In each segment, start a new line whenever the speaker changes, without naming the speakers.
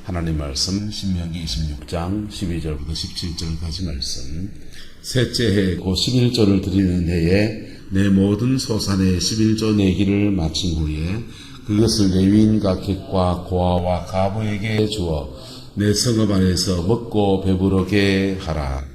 하나님 말씀 신명기 26장 12절부터 17절까지 말씀. 셋째 해 곧 11조를 드리는 해에 내 모든 소산의 11조 내기를 마친 후에 그것을 레위인과 객과 고아와 가부에게 주어 내 성읍 안에서 먹고 배부르게 하라.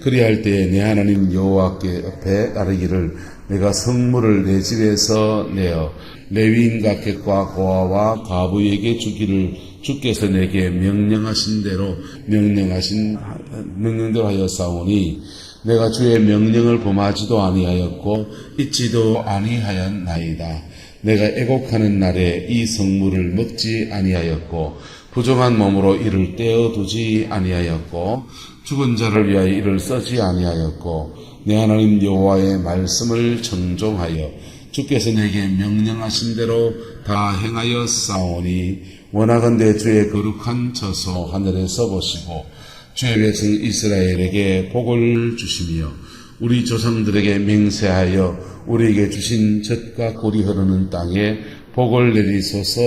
그리할 때에 내 하나님 여호와께 앞에 따르기를 내가 성물을 내 집에서 내어 레위인과 객과 고아와 가부에게 주기를 주께서 내게 명령하신 대로 명령대로 하였사오니 내가 주의 명령을 범하지도 아니하였고 잊지도 아니하였나이다. 내가 애곡하는 날에 이 성물을 먹지 아니하였고 부정한 몸으로 이를 떼어두지 아니하였고 죽은 자를 위하여 이를 써지 아니하였고 내 하나님 여호와의 말씀을 청종하여 주께서 내게 명령하신 대로 다 행하였사오니 원하건대 주의 거룩한 처소 하늘에서 보시고 주의 백성 이스라엘에게 복을 주시며 우리 조상들에게 맹세하여 우리에게 주신 젖과 꿀이 흐르는 땅에 복을 내리소서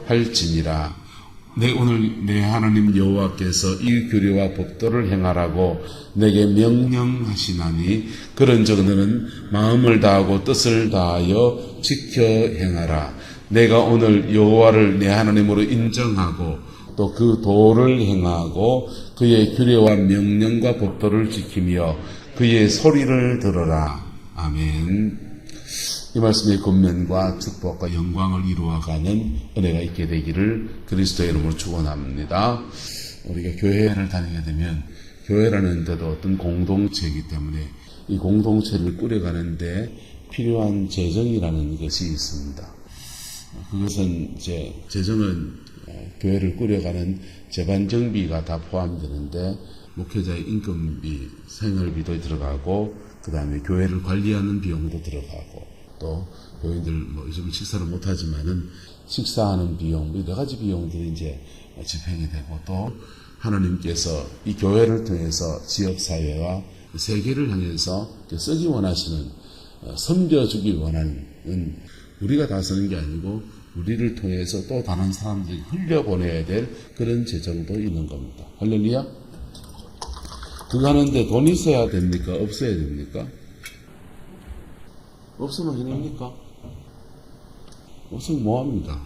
할지니라. 오늘 내 하나님 여호와께서 이 규례와 법도를 행하라고 내게 명령하시나니 그런즉 너는 마음을 다하고 뜻을 다하여 지켜 행하라. 내가 오늘 여호와를 내 하나님으로 인정하고 또 그 도를 행하고 그의 규례와 명령과 법도를 지키며 그의 소리를 들어라. 아멘. 이 말씀의 권면과 축복과 영광을 이루어가는 은혜가 있게 되기를 그리스도의 이름으로 축원합니다. 우리가 교회를 다니게 되면 교회라는 데도 어떤 공동체이기 때문에 이 공동체를 꾸려가는데 필요한 재정이라는 것이 있습니다. 그것은 재정은 교회를 꾸려가는 재반정비가 다 포함되는데 목회자의 인건비, 생활비도 들어가고 그 다음에 교회를 관리하는 비용도 들어가고 또 교인들 요즘 식사를 못하지만은 식사하는 비용, 여러 가지 비용들이 이제 집행이 되고 또 하나님께서 이 교회를 통해서 지역사회와 세계를 향해서 쓰기 원하시는 섬겨주기 원하는 우리가 다 쓰는 게 아니고 우리를 통해서 또 다른 사람들이 흘려보내야 될 그런 재정도 있는 겁니다. 할렐루야. 그거 하는데 돈 있어야 됩니까? 없어야 됩니까? 없으면 해냅니까? 없으면 뭐합니까?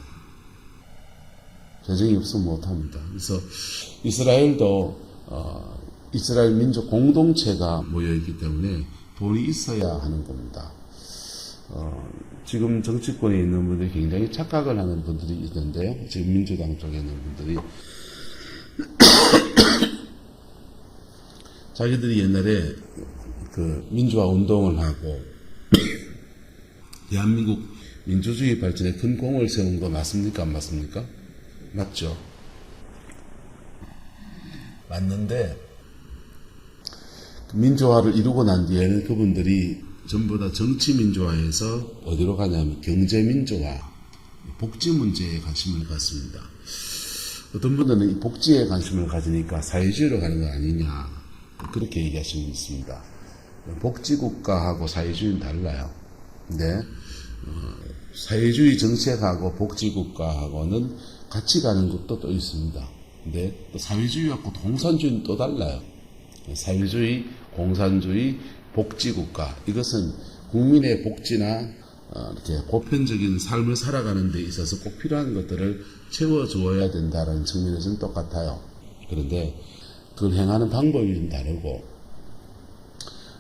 재정이 없으면 못합니다. 그래서 이스라엘도 이스라엘 민족 공동체가 모여있기 때문에 돈이 있어야 하는 겁니다. 지금 정치권에 있는 분들이 굉장히 착각을 하는 분들이 있는데 지금 민주당 쪽에 있는 분들이 자기들이 옛날에 그 민주화 운동을 하고 대한민국 민주주의 발전에 큰 공을 세운 거 맞습니까? 안 맞습니까? 맞죠? 맞는데 민주화를 이루고 난 뒤에는 그분들이 전부 다 정치 민주화에서 어디로 가냐면 경제 민주화, 복지 문제에 관심을 갖습니다. 어떤 분들은 이 복지에 관심을 가지니까 사회주의로 가는 거 아니냐 그렇게 얘기하시는 분 있습니다. 복지국가하고 사회주의는 달라요. 근데 사회주의 정책하고 복지국가하고는 같이 가는 것도 또 있습니다. 근데 또 사회주의하고 공산주의는 또 달라요. 사회주의, 공산주의, 복지국가 이것은 국민의 복지나 이렇게 보편적인 삶을 살아가는 데 있어서 꼭 필요한 것들을 채워주어야 된다는 측면에서는 똑같아요. 그런데 그걸 행하는 방법이 좀 다르고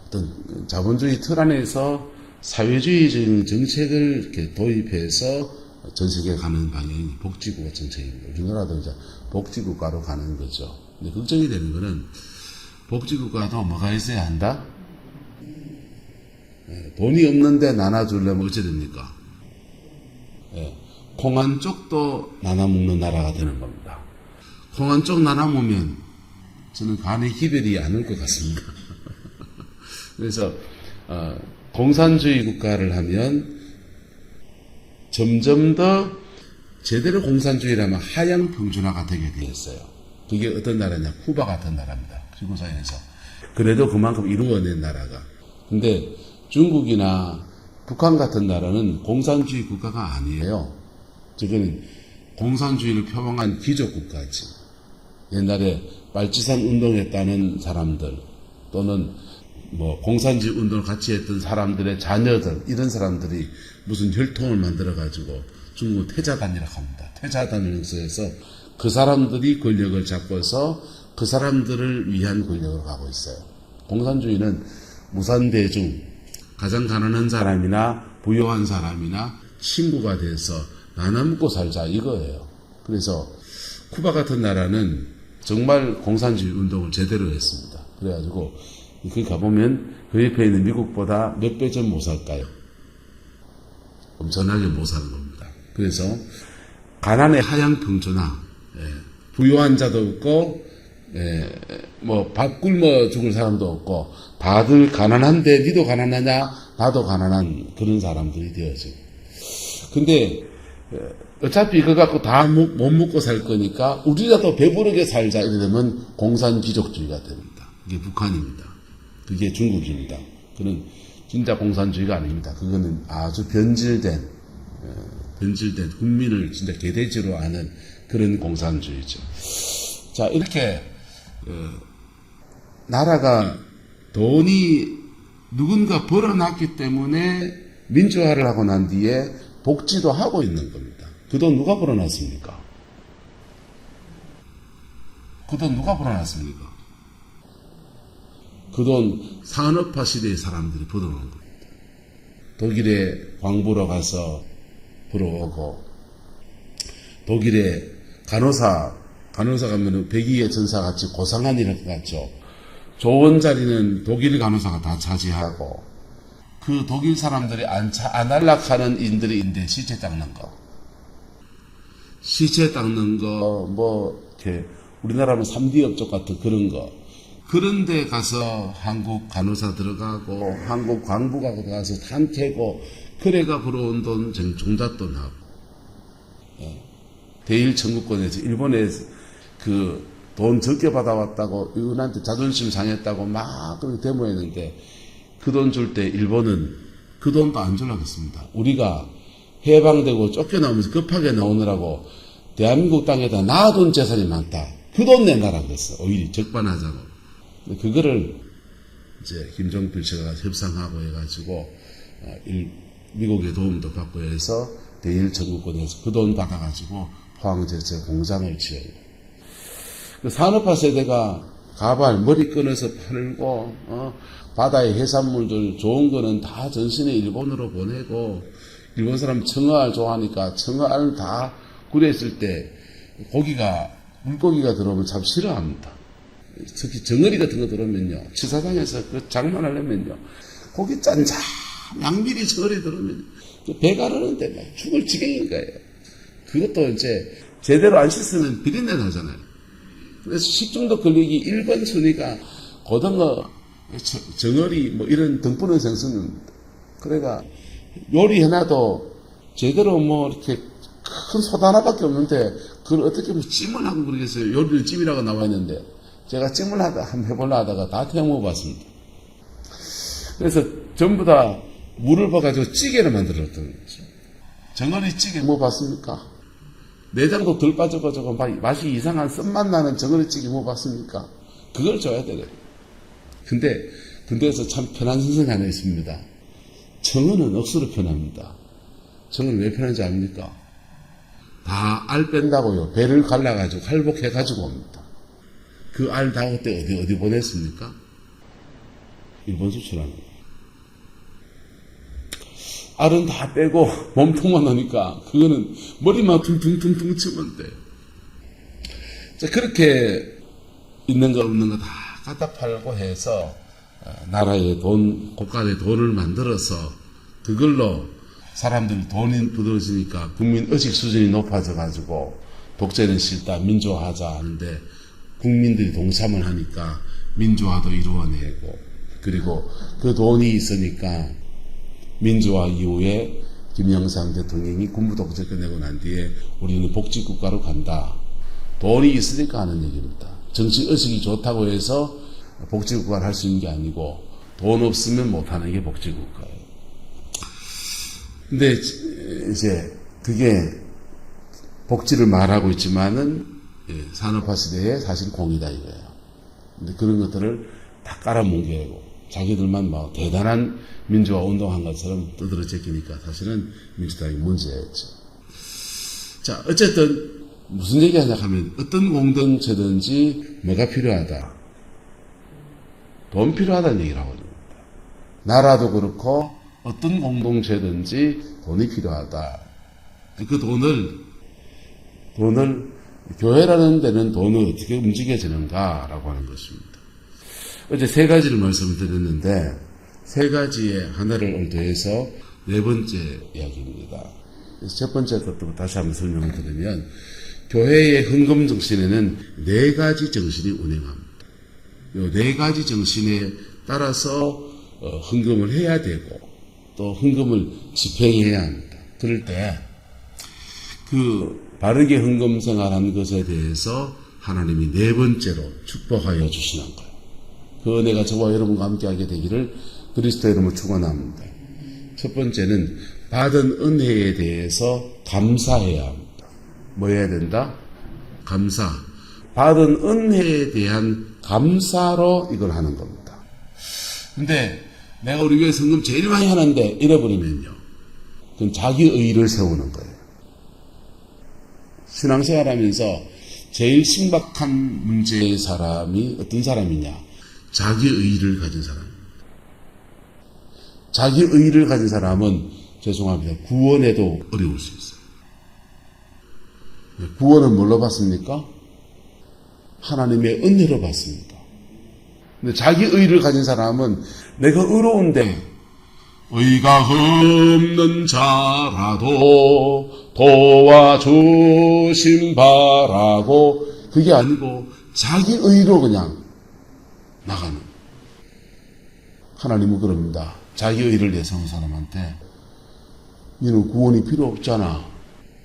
어떤 자본주의 틀 안에서 사회주의적인 정책을 이렇게 도입해서 전 세계에 가는 방향이 복지국가 정책입니다. 우리나라도 이제 복지국가로 가는 거죠. 근데 걱정이 되는 거는 복지국가도 뭐가 있어야 한다? 돈이 없는데 나눠주려면 어찌 됩니까? 콩 한 쪽도 나눠먹는 나라가 되는 겁니다. 콩 한 쪽 나눠먹으면 저는 간에 기별이 안 올 것 같습니다. 그래서 공산주의 국가를 하면 점점 더 제대로 공산주의라면 하향 평준화가 되게 되었어요. 그게 어떤 나라냐? 쿠바 같은 나라입니다. 지구상에서. 그래도 그만큼 이루어낸 나라가. 근데 중국이나 북한 같은 나라는 공산주의 국가가 아니에요. 저거는 공산주의를 표방한 귀족국가지. 옛날에 빨치산 운동했다는 사람들 또는 뭐 공산주의 운동을 같이 했던 사람들의 자녀들 이런 사람들이 무슨 혈통을 만들어 가지고 중국 태자단이라고 합니다. 태자단을 형성해서 그 사람들이 권력을 잡고서 그 사람들을 위한 권력을 가고 있어요. 공산주의는 무산대중 가장 가난한 사람이나 부유한 사람이나 친구가 돼서 나눠먹고 살자 이거예요. 그래서 쿠바 같은 나라는 정말 공산주의 운동을 제대로 했습니다. 그래가지고 그 가보면 그 옆에 있는 미국보다 몇 배 좀 못 살까요? 엄청나게 못 사는 겁니다. 그래서 가난의 하향 평준화, 부유한 자도 없고 뭐 밥 굶어 죽을 사람도 없고 다들 가난한데 니도 가난하냐 나도 가난한 그런 사람들이 되어져. 근데 어차피 그거 갖고 다 못 먹고 살 거니까 우리라도 배부르게 살자 이러면 공산귀족주의가 됩니다. 이게 북한입니다. 그게 중국입니다. 그는 진짜 공산주의가 아닙니다. 그거는 아주 변질된 국민을 진짜 개돼지로 아는 그런 공산주의죠. 자, 이렇게 나라가 돈이 누군가 벌어놨기 때문에 민주화를 하고 난 뒤에 복지도 하고 있는 겁니다. 그 돈 누가 벌어놨습니까? 그 돈 누가 벌어놨습니까? 그 돈 산업화 시대의 사람들이 벌어놓은 겁니다. 독일에 광부로 가서 벌어오고 독일에 간호사 가면 백의의 전사같이 고상한 일을 같죠. 좋은 자리는 독일 간호사가 다 차지하고 그 독일 사람들이 안 안락하는 인들인데 시체 닦는 거 뭐 이렇게 우리나라는 3D 업종 같은 그런 거 그런 데 가서 한국 간호사 들어가고 한국 광부가 들어가서 탄 캐고 그래가 벌어온 돈 종잣돈 하고 대일 청구권에서 일본에 그 돈 적게 받아왔다고 일본한테 자존심 상했다고 막 그렇게 데모했는데 그 돈 줄 때 일본은 그 돈도 안 주려고 했습니다. 우리가 해방되고 쫓겨나오면서 급하게 나오느라고 대한민국 땅에다 놔둔 재산이 많다. 그 돈 내놔라 그랬어. 오히려 적반하자고. 그거를 이제 김정필 씨가 협상하고 해가지고 미국의 도움도 받고 해서 대일 청구권에서 그 돈 받아가지고 포항제철 공장을 지어요. 그 산업화 세대가 가발 머리 끊어서 팔고 바다의 해산물들 좋은 거는 다 전신에 일본으로 보내고 일본 사람 청어알 좋아하니까 청어알 다 구렸을 때 물고기가 들어오면 참 싫어합니다. 특히 정어리 같은 거 들어오면요. 치사장에서 그 장만하려면요. 고기 짠자 양미리 정어리 들어오면 배가 흐르는데 막 죽을 지경인 거예요. 그것도 이제 제대로 안 씻으면 비린내 나잖아요. 그래서 식중독 걸리기 1번 순위가 고등어, 정어리 뭐 이런 등푸른 생선입니다. 그래가 요리해놔도 제대로 뭐 이렇게 큰 솥 하나밖에 없는데 그걸 어떻게 뭐 찜을 하고 그러겠어요. 요리를 찜이라고 나와 있는데 제가 찜을 한번 해보려 하다가 다 태워 먹어봤습니다. 그래서 전부 다 물을 부어가지고 찌개를 만들었던 거죠. 정어리 찌개 먹어봤습니까? 내장도 덜 빠져가지고 맛이 이상한 쓴맛 나는 정어리찌개 먹어봤습니까? 그걸 줘야 되거든요. 근데 군대에서 참 편한 선생이 하나 있습니다. 정어는 억수로 편합니다. 정어는 왜 편한지 압니까? 다 알 뺀다고요. 배를 갈라가지고 할복해가지고 옵니다. 그 알 다 그때 어디 보냈습니까? 일본 수출하는 거예요. 알은 다 빼고 몸통만 넣으니까 그거는 머리만 퉁퉁퉁퉁 치면 돼. 자, 그렇게 있는 거 없는 거 다 갖다 팔고 해서 나라의 돈, 국가의 돈을 만들어서 그걸로 사람들 돈이 부들어지니까 국민 의식 수준이 높아져 가지고 독재는 싫다, 민주화하자 하는데 국민들이 동참을 하니까 민주화도 이루어내고 그리고 그 돈이 있으니까 민주화 이후에 김영삼 대통령이 군부 독재 끝내고 난 뒤에 우리는 복지국가로 간다. 돈이 있으니까 하는 얘기입니다. 정치의식이 좋다고 해서 복지국가를 할 수 있는 게 아니고 돈 없으면 못하는 게 복지국가예요. 근데 이제 그게 복지를 말하고 있지만은 산업화 시대에 사실 공이다 이거예요. 근데 그런 것들을 다 깔아뭉개고 자기들만 막 대단한 민주화 운동한 것처럼 떠들어 제끼니까 사실은 민주당이 문제였죠. 자, 어쨌든 무슨 얘기하냐 하면 어떤 공동체든지 뭐가 필요하다. 돈 필요하다는 얘기를 하고 있는 겁니다. 나라도 그렇고 어떤 공동체든지 돈이 필요하다. 그 돈을 교회라는 데는 돈을 어떻게 움직여지는가라고 하는 것입니다. 어제 세 가지를 말씀드렸는데 세 가지에 하나를 더해서 네 번째 이야기입니다. 그래서 첫 번째 것부터 다시 한번 설명을 드리면 교회의 헌금 정신에는 네 가지 정신이 운행합니다. 이 네 가지 정신에 따라서 헌금을 해야 되고 또 헌금을 집행해야 합니다. 그럴 때 그 바르게 헌금 생활하는 것에 대해서 하나님이 네 번째로 축복하여 주시는 거예요. 그 은혜가 저와 여러분과 함께하게 되기를 그리스도의 이름으로 축원합니다. 첫 번째는 받은 은혜에 대해서 감사해야 합니다. 뭐 해야 된다? 감사. 받은 은혜에 대한 감사로 이걸 하는 겁니다. 근데 내가 우리 교회 헌금 제일 많이 하는데 잃어버리면요. 그건 자기 의의를 세우는 거예요. 신앙생활하면서 제일 심각한 문제의 사람이 어떤 사람이냐? 자기 의의를 가진 사람입니다. 자기 의의를 가진 사람은 죄송합니다. 구원에도 어려울 수 있어요. 구원은 뭘로 받습니까? 하나님의 은혜로 받습니다. 근데 자기 의의를 가진 사람은 내가 의로운데 의가 없는 자라도 도와주심 바라고 그게 아니고 자기 의의로 그냥 나가는. 하나님은 그럽니다. 자기 의의를 내세운 사람한테 너는 구원이 필요 없잖아.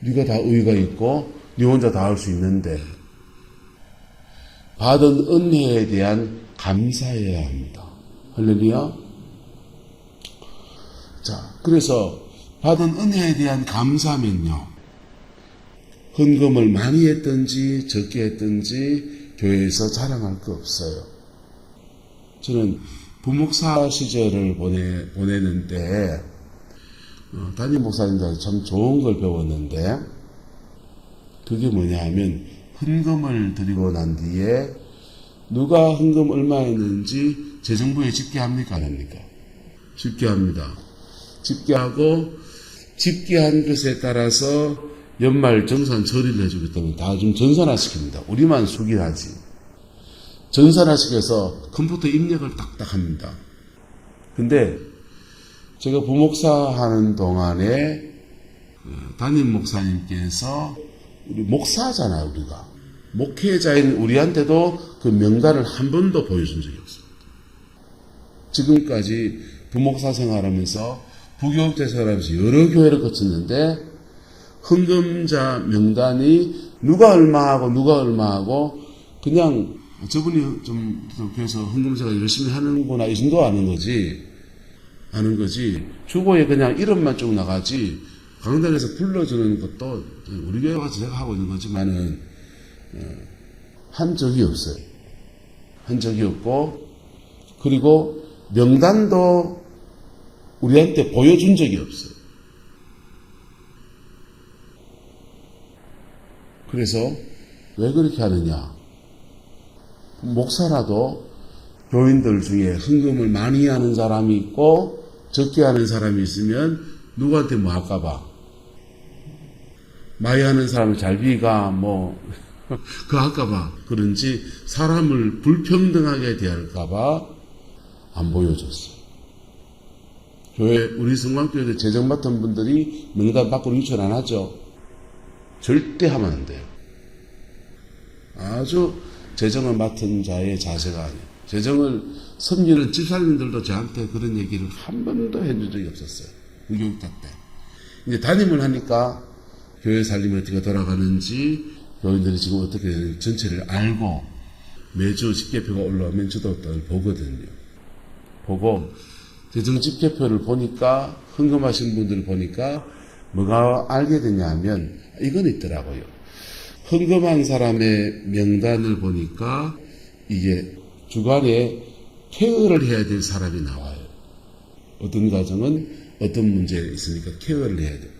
네가 다 의의가 있고 네 혼자 다 할 수 있는데 받은 은혜에 대한 감사해야 합니다. 할렐루야. 자, 그래서 받은 은혜에 대한 감사면요. 헌금을 많이 했든지 적게 했든지 교회에서 자랑할 거 없어요. 저는 부목사 시절을 보내는데 담임 목사님들 참 좋은 걸 배웠는데 그게 뭐냐 하면 헌금을 드리고 난 뒤에 누가 헌금 얼마 했는지 재정부에 집계합니까? 안 합니까? 집계합니다. 집계하고 집계한 것에 따라서 연말 정산 처리를 해주기 때문에 다 좀 전산화시킵니다. 우리만 수기하지. 전산화시켜서 컴퓨터 입력을 딱딱 합니다. 근데 제가 부목사 하는 동안에 담임 목사님께서 우리 목사잖아요, 우리가. 목회자인 우리한테도 그 명단을 한 번도 보여준 적이 없습니다. 지금까지 부목사 생활하면서 부교육자 생활하면서 여러 교회를 거쳤는데 헌금자 명단이 누가 얼마하고 그냥 저분이 좀 그래서 헌금자가 열심히 하는구나 이 정도 아는 거지. 주보에 그냥 이름만 쭉 나가지 강단에서 불러주는 것도 우리 교회 가서 제가 하고 있는 거지만은 한 적이 없어요. 한 적이 없고 그리고 명단도 우리한테 보여준 적이 없어요. 그래서 왜 그렇게 하느냐? 목사라도 교인들 중에 헌금을 많이 하는 사람이 있고 적게 하는 사람이 있으면 누구한테 뭐 할까봐 많이 하는 사람을 잘 비가 그 할까봐 그런지 사람을 불평등하게 대할까봐 안 보여줬어요. 교회 우리 성광교회도 재정 맡은 분들이 명단 밖으로 유출 안 하죠. 절대 하면 안 돼요. 아주 재정을 맡은 자의 자세가 아니에요. 재정을 섬기는 집사님들도 저한테 그런 얘기를 한 번도 해준 적이 없었어요. 교육자 때. 이제 담임을 하니까 교회 살림이 어떻게 돌아가는지 교인들이 지금 어떻게 되는지 전체를 알고 매주 집계표가 올라오면 저도 또 보거든요. 보고 재정 집계표를 보니까 헌금하신 분들을 보니까 뭐가 알게 되냐 하면 이건 있더라고요. 헌금한 사람의 명단을 보니까 이게 주간에 케어를 해야 될 사람이 나와요. 어떤 가정은 어떤 문제가 있으니까 케어를 해야 돼요.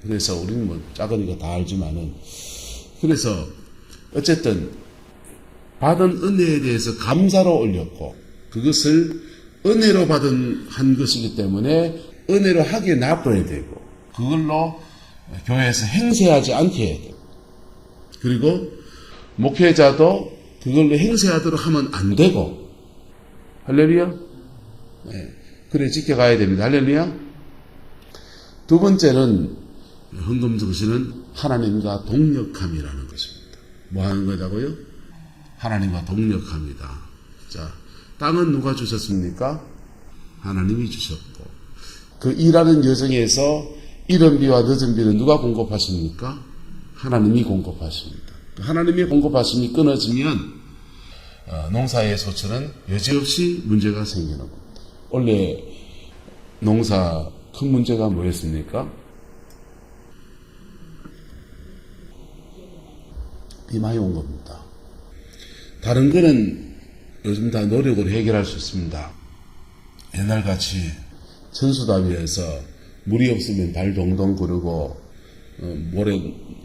그래서 우리는 뭐 작으니까 다 알지만은, 그래서 어쨌든 받은 은혜에 대해서 감사로 올렸고, 그것을 은혜로 한 것이기 때문에 은혜로 하기에 놔둬야 되고, 그걸로 교회에서 행세하지 않게 해야 돼요. 그리고 목회자도 그걸로 행세하도록 하면 안 되고, 할렐루야? 네. 그래 지켜가야 됩니다. 할렐루야? 두 번째는 헌금 정신은 하나님과 동력함이라는 것입니다. 뭐 하는 거다고요? 하나님과 동력합니다. 자, 땅은 누가 주셨습니까? 하나님이 주셨고, 그 일하는 여정에서 이른 비와 늦은 비는 누가 공급하십니까? 하나님이 공급하십니다. 하나님의 공급하심이 끊어지면 농사의 소출은 여지없이 문제가 생기는 겁니다. 원래 농사 큰 문제가 뭐였습니까? 비 많이 온 겁니다. 다른 거는 요즘 다 노력으로 해결할 수 있습니다. 옛날같이 천수다비에서 물이 없으면 발 동동 구르고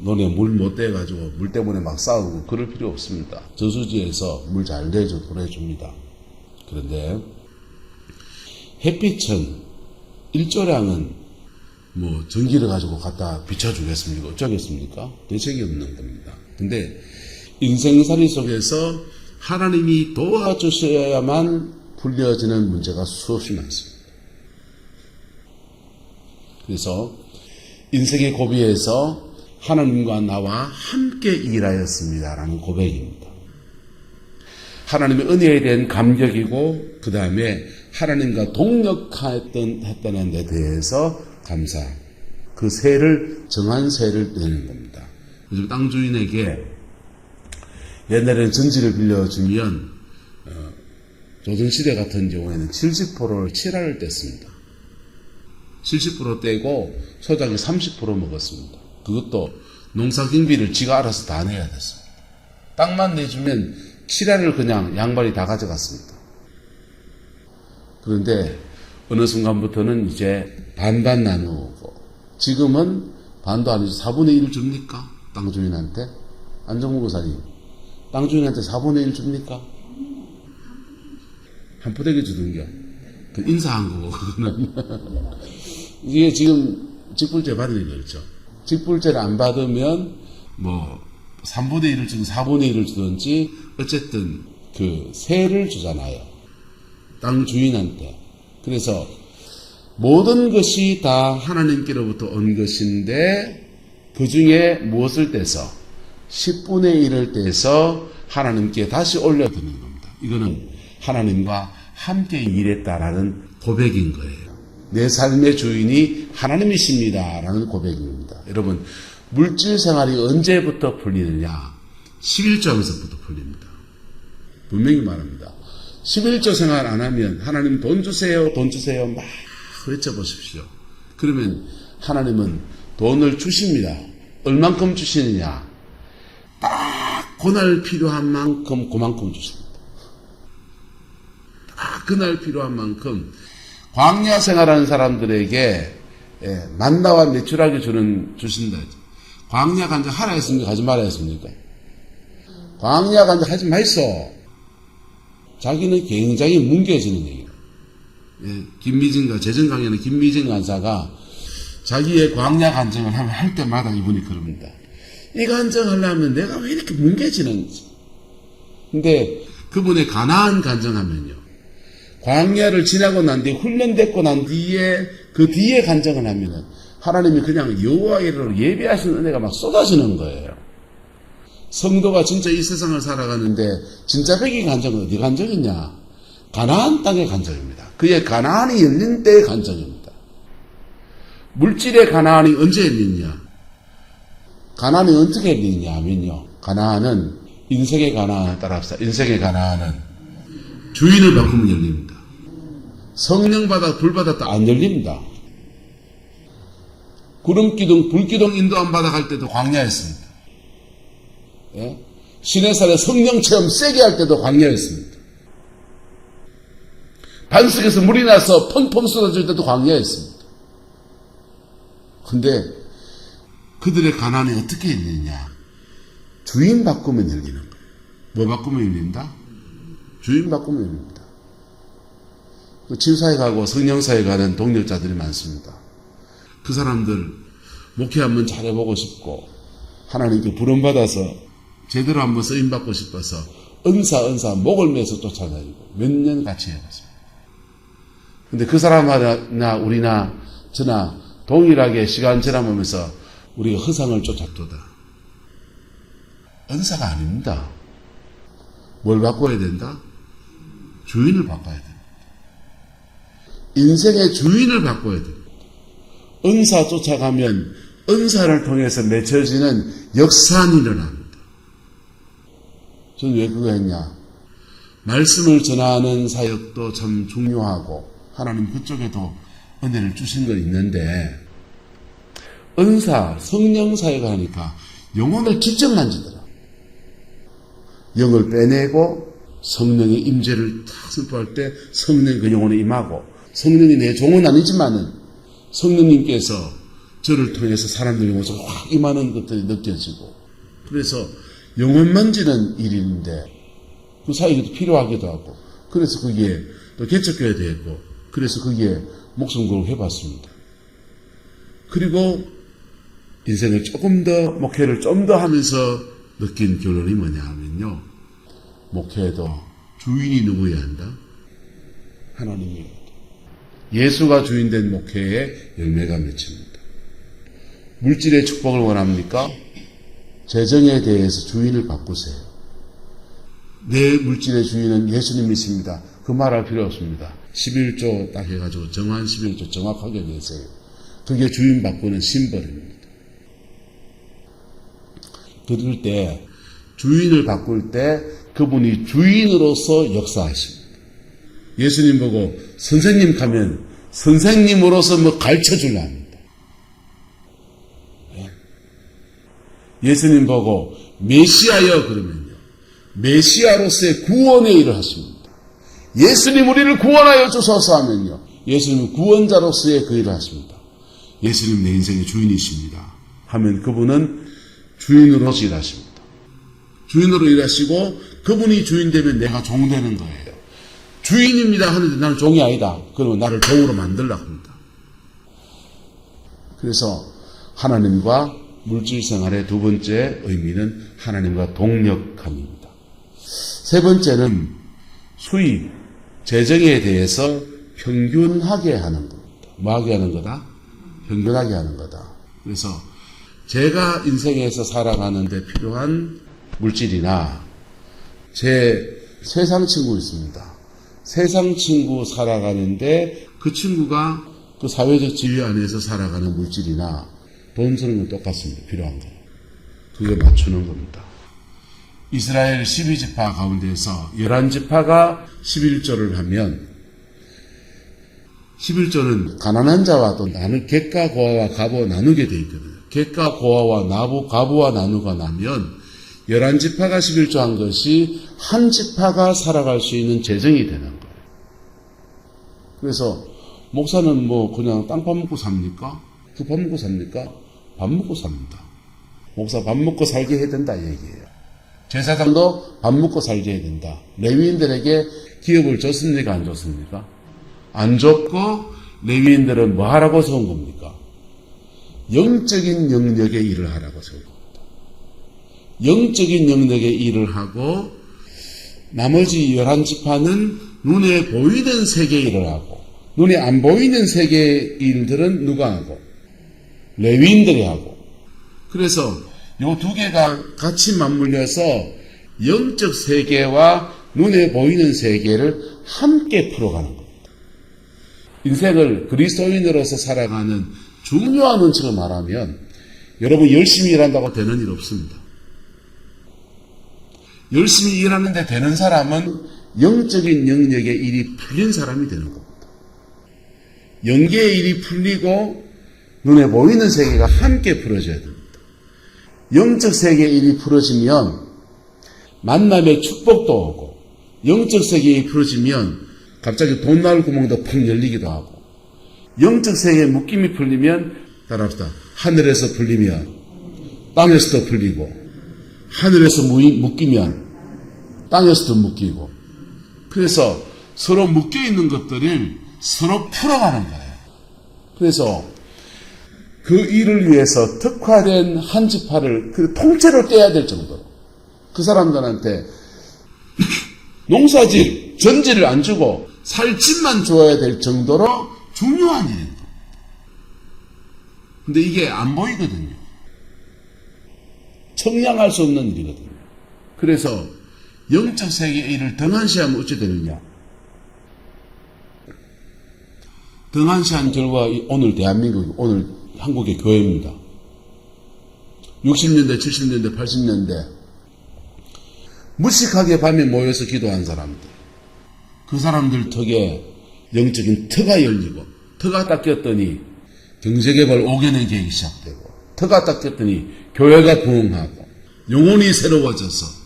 논에 물 못 대가지고 물 때문에 막 싸우고 그럴 필요 없습니다. 저수지에서 물 잘 보내줍니다. 그런데 햇빛은 일조량은 뭐 전기를 가지고 갖다 비춰주겠습니까? 어쩌겠습니까? 대책이 없는 겁니다. 근데 인생살이 속에서 하나님이 도와주셔야만 풀려지는 문제가 수없이 많습니다. 그래서 인생의 고비에서 하나님과 나와 함께 일하였습니다라는 고백입니다. 하나님의 은혜에 대한 감격이고, 그 다음에 하나님과 동력했다는 데 대해서 감사. 그 세를, 정한 세를 내는 겁니다. 요즘 땅 주인에게 옛날에는 전지를 빌려주면, 조선시대 같은 경우에는 70%를 칠하를 뗐습니다. 70% 떼고 소장이 30% 먹었습니다. 그것도 농사 경비를 지가 알아서 다 내야 됐습니다. 땅만 내주면 칠하를 그냥 양반이 다 가져갔습니다. 그런데 어느 순간부터는 이제 반반 나누고, 지금은 반도 아니죠. 4분의 1 줍니까? 땅 주인한테? 안정무 고사님, 땅 주인한테 4분의 1 줍니까? 한 포대기 주던겨. 그 인사한 거고, 그거는. 이게 지금 직불제 받으니까 그렇죠. 직불제를 안 받으면 뭐 3분의 1을 주든 4분의 1을 주든지 어쨌든 그 세를 주잖아요. 땅 주인한테. 그래서 모든 것이 다 하나님께로부터 온 것인데, 그 중에 무엇을 떼서 10분의 1을 떼서 하나님께 다시 올려드리는 겁니다. 이거는 하나님과 함께 일했다라는 고백인 거예요. 내 삶의 주인이 하나님이십니다 라는 고백입니다. 여러분, 물질 생활이 언제부터 풀리느냐? 11조 하면서부터 풀립니다. 분명히 말합니다. 11조 생활 안 하면 하나님 돈 주세요, 돈 주세요 막 외쳐보십시오. 그러면 하나님은 돈을 주십니다. 얼만큼 주시느냐? 딱 그날 필요한 만큼 그만큼 주십니다. 딱 그날 필요한 만큼. 광야 생활하는 사람들에게 만나와 메추라기 주신다. 광야 간증 하라 했습니까? 하지 말아 했습니까? 광야 간증 하지 마이소. 자기는 굉장히 뭉개지는 얘기예요. 김미진과 재정 강의하는 김미진 간사가 자기의 광야 간증을 할 때마다 이분이 그럽니다. 이 간증하려면 내가 왜 이렇게 뭉개지는지. 근데 그분의 가나안 간증하면요, 광야를 지나고 난 뒤에, 훈련됐고 난 뒤에, 그 뒤에 간증을 하면은 하나님이 그냥 여호와의 이름으로 예비하시는 은혜가 막 쏟아지는 거예요. 성도가 진짜 이 세상을 살아가는데 진짜 백의 간증은 어디 간증이냐? 가나안 땅의 간증입니다. 그의 가나안이 열린 때의 간증입니다. 물질의 가나안이 언제 열리냐? 가나안이 어떻게 열리냐 하면요, 가나안은 인생의 가나안을 따라합시다. 인생의 가나안은 주인을 바꾸면 열립니다. 성령 받아 불 받았다 안 열립니다. 구름기둥, 불기둥 인도함 받아 갈 때도 광야였습니다. 예? 시내산에 성령 체험 세게 할 때도 광야였습니다. 반석에서 물이 나서 펑펑 쏟아질 때도 광야였습니다. 근데 그들의 가난이 어떻게 있느냐? 주인 바꾸면 열리는 거예요. 뭐 바꾸면 열린다? 주인 바꾸면 열립니다. 치유사에 가고 성령사에 가는 동력자들이 많습니다. 그 사람들 목회 한번 잘해보고 싶고 하나님께 부름받아서 제대로 한번 쓰임받고 싶어서 은사 목을 매서 쫓아다니고 몇 년 같이 해봤습니다. 근데 그 사람이나 우리나 저나 동일하게 시간 지나면서 우리가 허상을 쫓았도다. 은사가 아닙니다. 뭘 바꿔야 된다? 주인을 바꿔야 됩니다. 인생의 주인을 바꿔야 됩니다. 은사 쫓아가면 은사를 통해서 맺혀지는 역사는 일어납니다. 저는 왜 그거 했냐? 말씀을 전하는 사역도 참 중요하고 하나님 그쪽에도 은혜를 주신 건 있는데 은사, 성령 사역을 하니까 영혼을 직접 만지더라. 영을 빼내고 성령의 임재를 탁 선포할 때 성령이 그 영혼에 임하고 성령이 내 종은 아니지만은 성령님께서 저를 통해서 사람들 영혼에 확 임하는 것들이 느껴지고 그래서 영혼 만지는 일인데 그 사역이 필요하기도 하고 그래서 거기에 또 개척교회 되었고 그래서 거기에 목숨 걸고 해봤습니다. 그리고 인생을 조금 더 목회를 좀 더 하면서 느낀 결론이 뭐냐 하면요. 목회도 주인이 누구여야 한다? 하나님이어야 한다. 예수가 주인된 목회에 열매가 맺힙니다. 물질의 축복을 원합니까? 재정에 대해서 주인을 바꾸세요. 내 물질의 주인은 예수님이십니다. 그 말할 필요 없습니다. 11조 딱 해가지고 정한 11조 정확하게 내세요. 그게 주인 바꾸는 심벌입니다. 그럴 때 주인을 바꿀 때 그분이 주인으로서 역사하십니다. 예수님 보고 선생님 하면 선생님으로서 뭐 가르쳐 주려 합니다. 예수님 보고 메시아여 그러면요. 메시아로서의 구원의 일을 하십니다. 예수님 우리를 구원하여 주소서 하면요. 예수님은 구원자로서의 그 일을 하십니다. 예수님 내 인생의 주인이십니다. 하면 그분은 주인으로서 일하십니다. 주인으로 일하시고 그분이 주인 되면 내가 종 되는 거예요. 주인입니다 하는데 나는 종이 아니다. 그러면 나를 종으로 만들려고 합니다. 그래서 하나님과 물질 생활의 두 번째 의미는 하나님과 동력함입니다. 세 번째는 수입, 재정에 대해서 평균하게 하는 겁니다. 뭐하게 하는 거다? 평균하게 하는 거다. 그래서 제가 인생에서 살아가는데 필요한 물질이나 제 세상 친구 있습니다. 세상 친구 살아가는데 그 친구가 그 사회적 지위 안에서 살아가는 물질이나 돈 쓰는 건 똑같습니다. 필요한 거. 그게 맞추는 겁니다. 이스라엘 12지파 가운데서 11지파가 11조를 하면 11조는 가난한 자와 또 객가 고아와 가부와 나누게 되어 있거든요. 객가 고아와 가부와 나누가 나면 11지파가 11조 한 것이 한 지파가 살아갈 수 있는 재정이 되는 거예요. 그래서 목사는 뭐 그냥 땅밥 먹고 삽니까? 그 밥 먹고 삽니까? 밥 먹고 삽니다. 목사 밥 먹고 살게 해야 된다 얘기예요. 제사장도 밥 먹고 살게 해야 된다. 레위인들에게 기업을 줬습니까? 안 줬습니까? 안 줬고 레위인들은 뭐 하라고 세운 겁니까? 영적인 영역의 일을 하라고 세운 겁니다. 영적인 영역의 일을 하고 나머지 11지파는 눈에 보이는 세계의 일을 하고 눈에 안 보이는 세계의 일들은 누가 하고? 레위인들이 하고. 그래서 이 두 개가 같이 맞물려서 영적 세계와 눈에 보이는 세계를 함께 풀어가는 겁니다. 인생을 그리스도인으로서 살아가는 중요한 원칙을 말하면 여러분 열심히 일한다고 되는 일 없습니다. 열심히 일하는데 되는 사람은 영적인 영역의 일이 풀린 사람이 되는 겁니다. 영계의 일이 풀리고 눈에 보이는 세계가 함께 풀어져야 됩니다. 영적 세계의 일이 풀어지면 만남의 축복도 오고, 영적 세계의 일이 풀어지면 갑자기 돈 나올 구멍도 펑 열리기도 하고, 영적 세계의 묶임이 풀리면, 따라합시다. 하늘에서 풀리면 땅에서도 풀리고, 하늘에서 묶이면 땅에서도 묶이고, 그래서 서로 묶여있는 것들을 서로 풀어가는 거예요. 그래서 그 일을 위해서 특화된 한 지파를 그 통째로 떼야 될 정도로 그 사람들한테 농사질, 전지를 안 주고 살집만 줘야 될 정도로 중요한 일입니다. 근데 이게 안 보이거든요. 청량할 수 없는 일이거든요. 그래서 영적 세계의 일을 등한시하면 어찌 되느냐. 등한시한 결과 오늘 대한민국, 오늘 한국의 교회입니다. 60년대, 70년대, 80년대 무식하게 밤에 모여서 기도한 사람들, 그 사람들 턱에 영적인 터가 열리고, 터가 딱 꼈더니 경제개발 5개년 계획이 시작되고, 터가 딱 꼈더니 교회가 부흥하고, 영혼이 새로워져서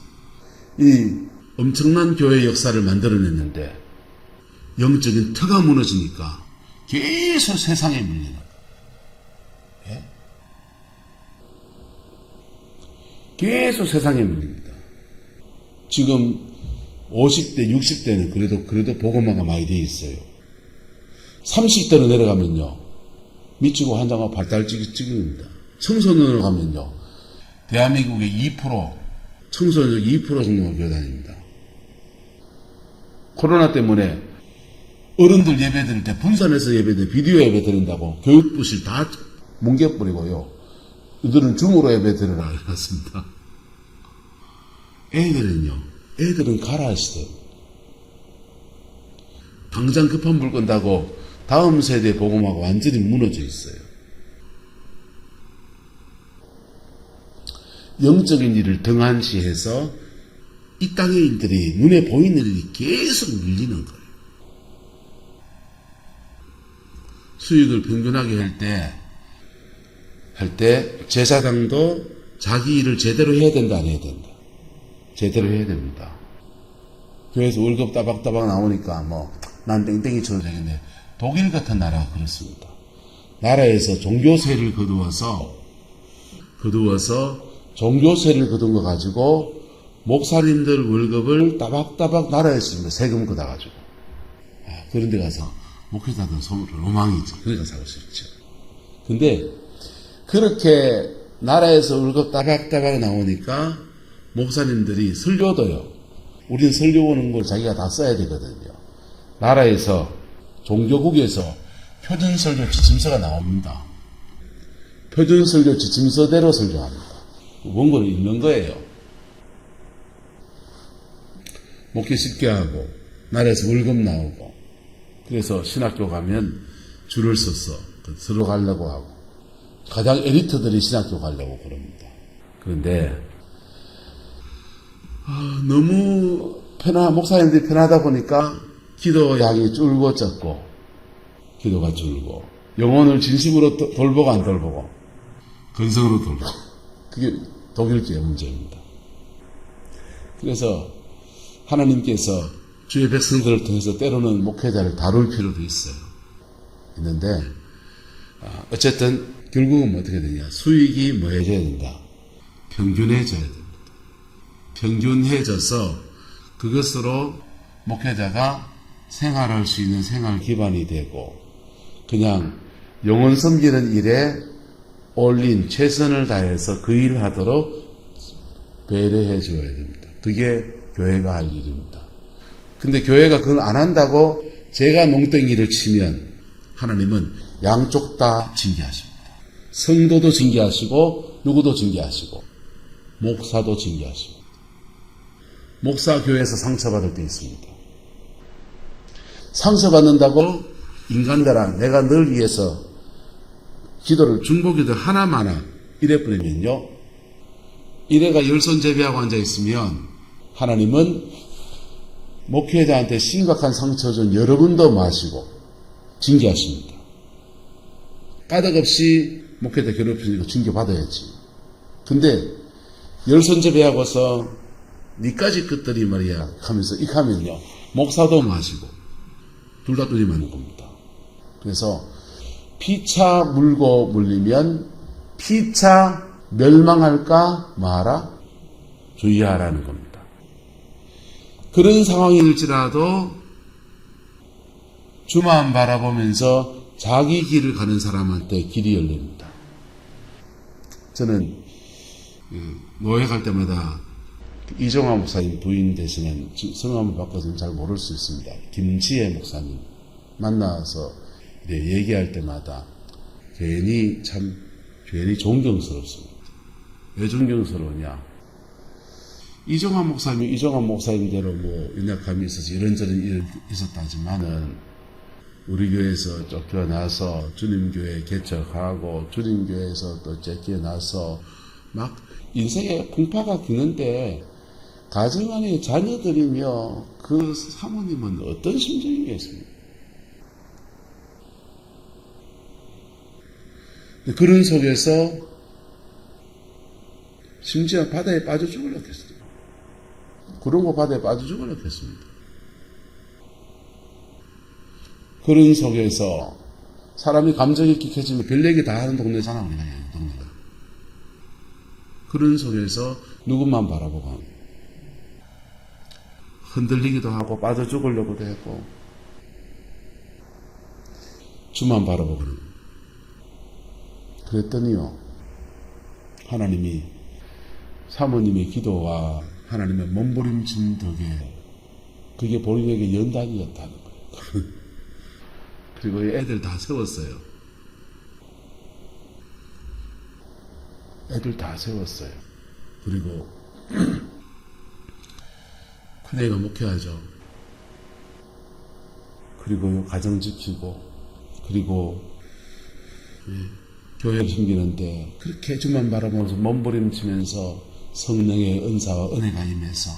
이 엄청난 교회 역사를 만들어냈는데, 영적인 터가 무너지니까 계속 세상에 밀리는 거예요. 예? 계속 세상에 밀립니다. 지금 50대, 60대는 그래도 복음화가 많이 돼 있어요. 30대로 내려가면요, 미치고 환장하고 발달 찍입니다. 청소년으로 가면요, 대한민국의 2%, 청소년 2% 정도가 교회 다닙니다. 코로나 때문에 어른들 예배 드릴 때 분산해서 비디오 예배 드린다고 교육부실 다 뭉개버리고요. 이들은 줌으로 예배 드리라 그랬습니다. 애들은 가라 하시대요. 당장 급한 불 끈다고 다음 세대 복음화가 완전히 무너져 있어요. 영적인 일을 등한시해서 이 땅의 일들이, 눈에 보이는 일이 계속 밀리는 거예요. 수익을 평균하게 할 때 제사장도 자기 일을 제대로 해야 된다, 안 해야 된다? 제대로 해야 됩니다. 교회에서 월급 따박따박 나오니까 난 땡땡이 쳐도 되겠네. 독일 같은 나라가 그렇습니다. 나라에서 종교세를 거두어서 종교세를 거둔 거 가지고 목사님들 월급을 따박따박 나라에서 세금 걷어가지고, 그런 데 가서 목회자들 소문을 로망이죠. 그러니까 사고 싶죠. 근데 그렇게 나라에서 월급 따박따박 나오니까 목사님들이 설교도요, 우리는 설교 오는 걸 자기가 다 써야 되거든요. 나라에서 종교국에서 표준설교 지침서가 나옵니다. 표준설교 지침서대로 설교합니다. 원고를 읽는 거예요. 목회 쉽게 하고, 나라에서 월급 나오고, 그래서 신학교 가면 줄을 서서 서로 가려고 하고, 가장 엘리트들이 신학교 가려고 그럽니다. 그런데 너무 목사님들이 편하다 보니까 기도 양이 줄고 졌고, 기도가 줄고, 영혼을 진심으로 돌보고 안 돌보고, 근성으로 돌보고, 그게 독일교의 문제입니다. 그래서 하나님께서 주의 백성들을 통해서 때로는 목회자를 다룰 필요도 있는데, 어쨌든 결국은 어떻게 되냐, 수익이 뭐해져야 된다? 평균해져야 됩니다. 평균해져서 그것으로 목회자가 생활할 수 있는 생활 기반이 되고, 그냥 영혼 섬기는 일에 올린 최선을 다해서 그 일을 하도록 배려해 줘야 됩니다. 그게 교회가 할 일입니다. 근데 교회가 그걸 안 한다고 제가 농땡이를 치면 하나님은 양쪽 다 징계하십니다. 성도도 징계하시고, 누구도 징계하시고, 목사도 징계하시고. 목사 교회에서 상처받을 때 있습니다. 상처받는다고 인간들아, 내가 널 위해서 기도를, 중보기도 하나마나 이래버리면요, 이래가 열손 제비하고 앉아있으면 하나님은 목회자한테 심각한 상처 준 여러분도 마시고 징계하십니다. 까닭없이 목회자 괴롭히니까 징계받아야지. 근데 열선제배하고서 니까지 끝들이 말이야 하면서 하면요 목사도 마시고 둘 다 뚜지 맞는 겁니다. 그래서 피차 물고 물리면 피차 멸망할까 마라 주의하라는 겁니다. 그런 상황일지라도 주만 바라보면서 자기 길을 가는 사람한테 길이 열립니다. 저는 노예 갈 때마다 이정화 목사님 부인 되시는 성함을 바꿔서 잘 모를 수 있습니다. 김지혜 목사님 만나서 얘기할 때마다 괜히 존경스럽습니다. 왜 존경스러우냐? 이정화 목사님대로 뭐 연약함이 있어서 이런저런 일이 있었다지만은 우리 교회에서 쫓겨나서 주님교회 개척하고 주님교회에서 또 쫓겨나서 막 인생에 풍파가 기는데 가정 안에 자녀들이며 그 사모님은 어떤 심정이겠습니까? 그런 속에서 심지어 바다에 빠져 죽으려고 했어요. 그런 거 바다에 빠져 죽으려고 했습니다. 그런 속에서 사람이 감정이 깊어지면 별 얘기 다 하는 동네잖아, 우리가. 동네가. 그런 속에서 누구만 바라보고 합니다. 흔들리기도 하고 빠져 죽으려고도 했고 주만 바라보고 그랬더니요 하나님이 사모님의 기도와 하나님의 몸부림친 덕에 그게 본인에게 연단이었다는 거예요. 그리고 애들 다 세웠어요. 애들 다 세웠어요. 그리고 큰애가 목회하죠. 그리고 가정 지키고 그리고 교회 섬기는데 그렇게 주만 바라보면서 몸부림치면서 성령의 은사와 은혜가 임해서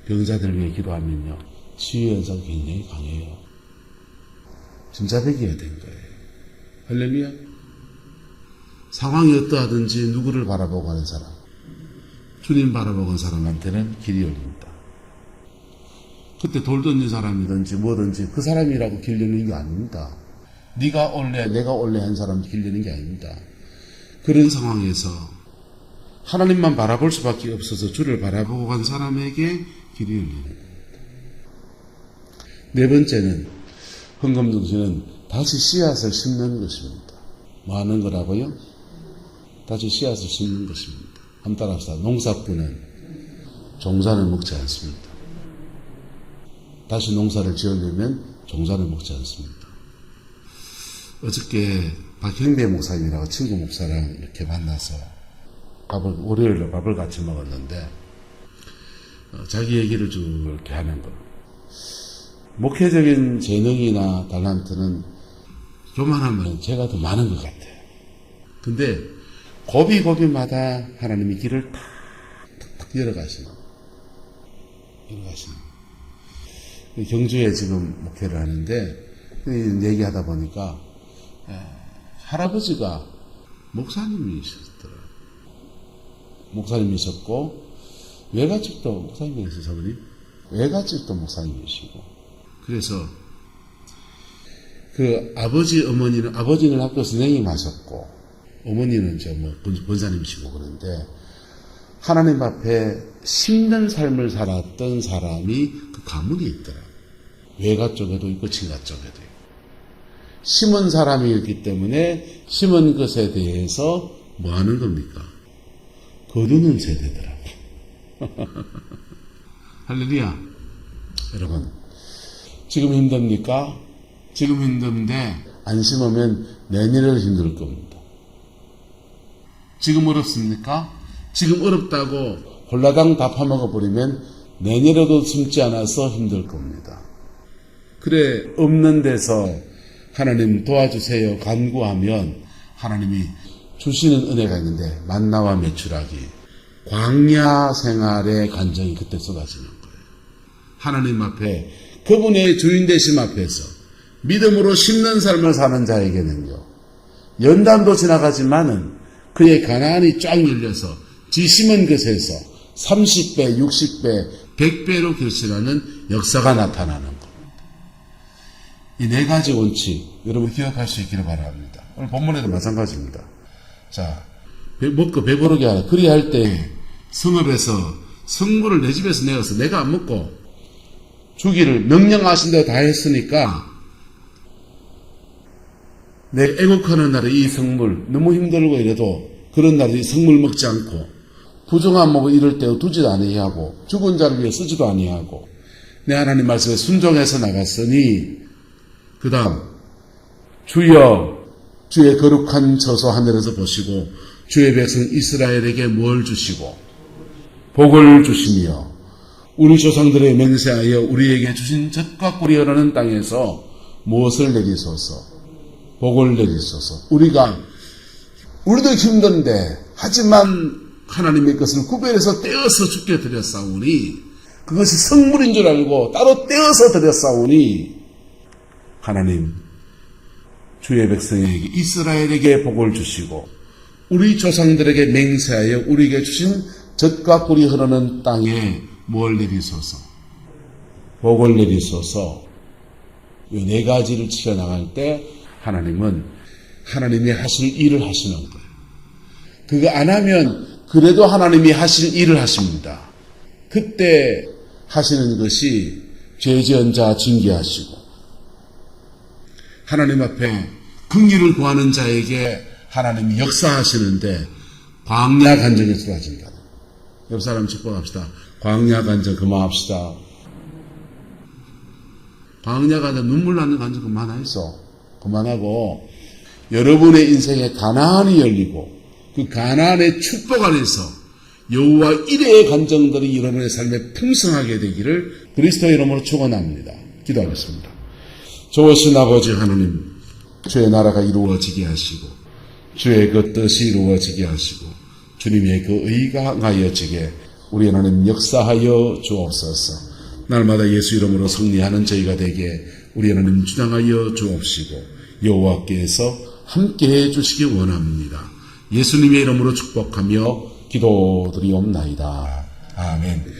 병자들 위해 기도하면요 치유의 은사가 굉장히 강해요. 진짜 백이어야 된 거예요. 할렐루야. 상황이 어떠하든지 누구를 바라보고 하는 사람, 주님 바라보고 하는 사람한테는 길이 열립니다. 그때 돌 던진 사람이든지 뭐든지 그 사람이라고 길 열리는 게 아닙니다. 네가 올래 내가 올래 한 사람 길 열리는 게 아닙니다. 그런 상황에서 하나님만 바라볼 수밖에 없어서 주를 바라보고 간 사람에게 길이 열리는 겁니다. 네 번째는 헌금정신은 다시 씨앗을 심는 것입니다. 뭐 하는 거라고요? 다시 씨앗을 심는 것입니다. 한번 따라합시다. 농사꾼은 종자를 먹지 않습니다. 다시 농사를 지으려면 종자를 먹지 않습니다. 어저께 박형배 목사님이라고 친구 목사랑 이렇게 만나서 월요일에 밥을 같이 먹었는데 자기 얘기를 쭉 이렇게 하는 거. 목회적인 재능이나 달란트는 교만하면 제가 더 많은 것 같아요. 근데 고비고비마다 하나님이 길을 탁탁탁 열어가시는 경주에 지금 목회를 하는데 얘기하다 보니까 할아버지가 목사님이셨더라고요. 목사님이셨고 외갓집도 목사님이셨어요. 사모님 외갓집도 목사님이시고 그래서 그 아버지는 학교 선생님 하셨고 어머니는 권사님이시고 그런데 하나님 앞에 심는 삶을 살았던 사람이 그 가문이 있더라고요. 외가 쪽에도 있고 친가 쪽에도 있고 심은 사람이었기 때문에 심은 것에 대해서 뭐 하는 겁니까? 거두는 세대더라고요. 할렐루야. 여러분 지금 힘듭니까? 지금 힘든데 안 심으면 내년에도 힘들 겁니다. 지금 어렵습니까? 지금 어렵다고 홀라당 다 파먹어버리면 내년에도 숨지 않아서 힘들 겁니다. 그래 없는 데서 하나님 도와주세요 간구하면 하나님이 주시는 은혜가 있는데 만나와 메추라기 광야 생활의 간정이 그때 쏟아지는 거예요. 하나님 앞에 그분의 주인 되심 앞에서 믿음으로 심는 삶을 사는 자에게는요 연단도 지나가지만은 그의 가난이 쫙 열려서 지 심은 것에서 30배, 60배, 100배로 결실하는 역사가 나타나는 것. 이 네 가지 원칙 여러분 기억할 수 있기를 바랍니다. 오늘 본문에도 마찬가지입니다. 자, 먹고 배부르게 하라. 그리할 때 성읍에서 성물을 내 집에서 내어서 내가 안 먹고 주기를 명령하신 대로 다 했으니까 내 애국하는 날에 이 성물 너무 힘들고 이래도 그런 날에 이 성물 먹지 않고 부정한 먹고 이럴 때 두지도 아니하고 죽은 자를 위해 쓰지도 아니하고 내 하나님 말씀에 순종해서 나갔으니 그 다음 주여 주의 거룩한 처소 하늘에서 보시고 주의 백성 이스라엘에게 뭘 주시고 복을 주시며 우리 조상들의 맹세하여 우리에게 주신 젖과 꿀이 흐르는 땅에서 무엇을 내리소서 복을 내리소서. 우리도 힘든데 하지만 하나님의 것을 구별해서 떼어서 주께 드렸사오니 그것이 성물인 줄 알고 따로 떼어서 드렸사오니 하나님 주의 백성에게 이스라엘에게 복을 주시고 우리 조상들에게 맹세하여 우리에게 주신 젖과 꿀이 흐르는 땅에 뭘 내리소서 복을 내리소서. 이 네 가지를 지켜나갈 때 하나님은 하나님이 하실 일을 하시는 거예요. 그거 안 하면 그래도 하나님이 하실 일을 하십니다. 그때 하시는 것이 죄 지은 자 징계하시고 하나님 앞에 긍휼을 구하는 자에게 하나님이 역사하시는데 광야 간증에 쏟아진다. 옆 사람 축복합시다. 광야 간증 그만합시다. 광야 간증 눈물 나는 간증 그만하이소. 그만하고 여러분의 인생에 가나안이 열리고 그 가나안의 축복 안에서 여호와 이레의 간증들이 여러분의 삶에 풍성하게 되기를 그리스도의 이름으로 축원합니다. 기도하겠습니다. 좋으신 아버지 하나님, 주의 나라가 이루어지게 하시고 주의 그 뜻이 이루어지게 하시고 주님의 그 의가 행하여지게 우리 하나님 역사하여 주옵소서. 날마다 예수 이름으로 승리하는 저희가 되게 우리 하나님 주장하여 주옵시고 여호와께서 함께해 주시기 원합니다. 예수님의 이름으로 축복하며 기도드리옵나이다. 아멘.